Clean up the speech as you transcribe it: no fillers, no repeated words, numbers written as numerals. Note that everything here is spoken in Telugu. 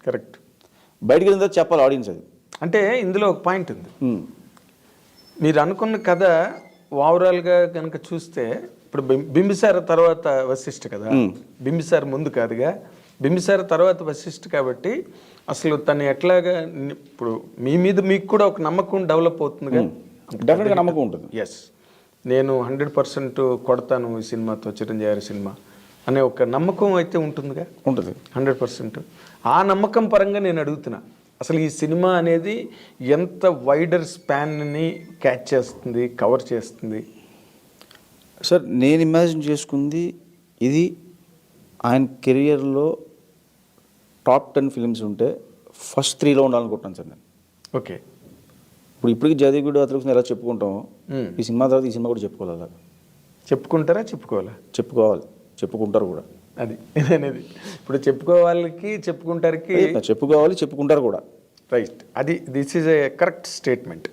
కరెక్ట్. బయటికి వెళ్ళిన తర్వాత చెప్పాలి ఆడియన్స్ అది. అంటే ఇందులో ఒక పాయింట్ ఉంది. మీరు అనుకున్న కథ ఓవరాల్గా కనుక చూస్తే ఇప్పుడు బింబిసార తర్వాత వశిష్ఠ కదా, బింబిసార ముందు కాదుగా, బింబిసార తర్వాత వశిష్ఠ కాబట్టి అసలు తను ఎట్లాగా ఇప్పుడు మీ మీద మీకు కూడా ఒక నమ్మకం డెవలప్ అవుతుందిగా. డెఫినెట్గా నమ్మకం ఉంటుంది. ఎస్, నేను 100% కొడతాను ఈ సినిమాతో, చిరంజీవి గారి సినిమా అనే ఒక నమ్మకం అయితే ఉంటుందిగా. ఉంటుంది 100%. ఆ నమ్మకం పరంగా నేను అడుగుతున్నా, అసలు ఈ సినిమా అనేది ఎంత వైడర్ స్పాన్ని క్యాచ్ చేస్తుంది, కవర్ చేస్తుంది? సార్ నేను ఇమాజిన్ చేసుకుంది ఇది ఆయన కెరియర్లో టాప్ 10 ఫిల్మ్స్ ఉంటే ఫస్ట్ 3లో ఉండాలనుకుంటున్నాను సార్ నేను. ఓకే. ఇప్పటికి జదీగుడు అతను ఎలా చెప్పుకుంటామో ఈ సినిమా తర్వాత ఈ సినిమా కూడా చెప్పుకోవాలి. అలా చెప్పుకుంటారా, చెప్పుకోవాలా? చెప్పుకోవాలి, చెప్పుకుంటారు కూడా. అది అనేది ఇప్పుడు చెప్పుకోవాలకి చెప్పుకుంటారికి చెప్పుకోవాలి, చెప్పుకుంటారు కూడా. రైట్. అది this is a correct statement.